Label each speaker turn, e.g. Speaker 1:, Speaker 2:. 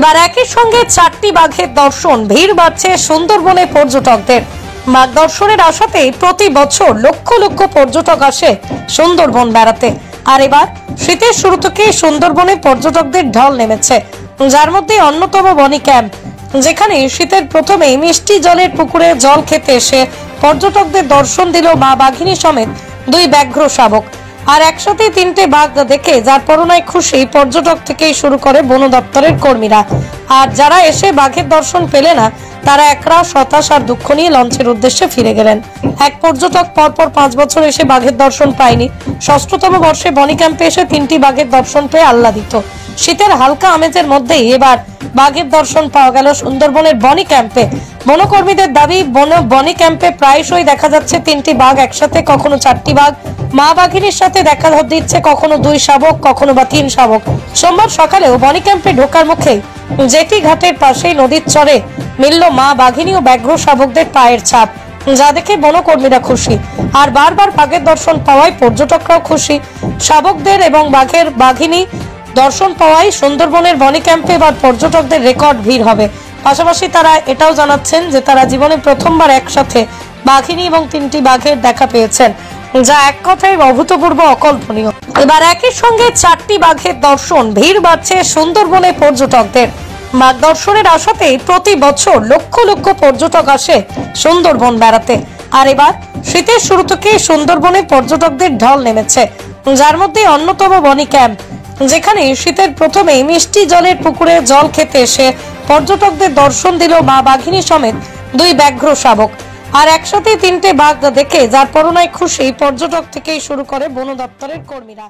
Speaker 1: এবার একই সঙ্গে 4টি বাঘের দর্শন, ভিড় বাড়ছে সুন্দরবনে পর্যটকদের। বাঘ দর্শনের আশাতেই প্রতি বছর লক্ষ লক্ষ পর্যটক আসে সুন্দরবন বেড়াতে। আর এবার শীতের শুরু থেকে সুন্দরবনে পর্যটকদের ঢল নেমেছে, যার মধ্যে অন্যতম বনি ক্যাম্প, যেখানে শীতের প্রথমেই মিষ্টি জলের পুকুরে জল খেতে এসে পর্যটকদের দর্শন দিল মা বাঘিনী সমেত 2 ব্যাঘ্র শাবক। আর একসাথে 3টে বাঘ দেখে যার পরনায় খুশি পর্যটক থেকেই শুরু করে বন দপ্তরের কর্মীরা। আর যারা এসে বাঘের দর্শন পেলে না, তারা একরাশ হতাশ আর দুঃখ নিয়ে লঞ্চের উদ্দেশ্যে ফিরে গেলেন। এক পর্যটক পরপর 5 বছর এসে বাঘের দর্শন পায়নি, 6ষ্ঠতম বর্ষে বনি ক্যাম্পে এসে 3টি বাঘের দর্শন পেয়ে আহ্লাদিত। শীতের হালকা আমেজের মধ্যেই এবার বাঘের দর্শন পাওয়া গেল সুন্দরবনের বনি ক্যাম্পে। বনকর্মীদের দাবি, বনি ক্যাম্পে প্রায়শই দেখা যাচ্ছে 3টি বাঘ একসাথে, কখনো 4টি বাঘ। মা বাঘিনীর সাথে দেখা দিচ্ছে কখনো 2 শাবক, কখনো বা 3 শাবক। সোমবার সকালেও বনি ক্যাম্পে ঢোকার মুখে জেটি ঘাটের পাশেই নদীর চরে মিলল মা বাঘিনী ও ব্যাঘ্র শাবকদের পায়ের ছাপ, যা দেখে বনকর্মীরা খুশি। আর বারবার বাঘের দর্শন পাওয়ায় পর্যটকরাও খুশি। শাবকদের এবং বাঘিনী দর্শন পাওয়ায় সুন্দরবনের বনি ক্যাম্পে এবার পর্যটকদের রেকর্ড ভিড় হবে। পাশাপাশি তারা এটাও জানাচ্ছেন যে তারা জীবনে প্রথমবার একসাথে বাঘিনী এবং 3টি বাঘের দেখা পেয়েছেন, যা এক কথায় অভূতপূর্ব, অকল্পনীয়। এবার একই সঙ্গে 4টি বাঘের দর্শন, ভিড় বাড়ছে সুন্দরবনে পর্যটকদের। বাঘ দর্শনের আশাতেই প্রতি বছর লক্ষ লক্ষ পর্যটক আসে সুন্দরবন বেড়াতে। আর এবার শীতের শুরু থেকে সুন্দরবনে পর্যটকদের ঢল নেমেছে, যার মধ্যে অন্যতম বনি ক্যাম্প, যেখানে শীতের প্রথমেই মিষ্টি জলের পুকুরে জল খেতে এসে পর্যটকদের দর্শন দিল মা বাঘিনী সমেত 2 ব্যাঘ্র শাবক। আর একসাথে 3টে বাঘ দেখে যার পরনায় খুশি পর্যটক থেকেই শুরু করে বন দপ্তরের কর্মীরা।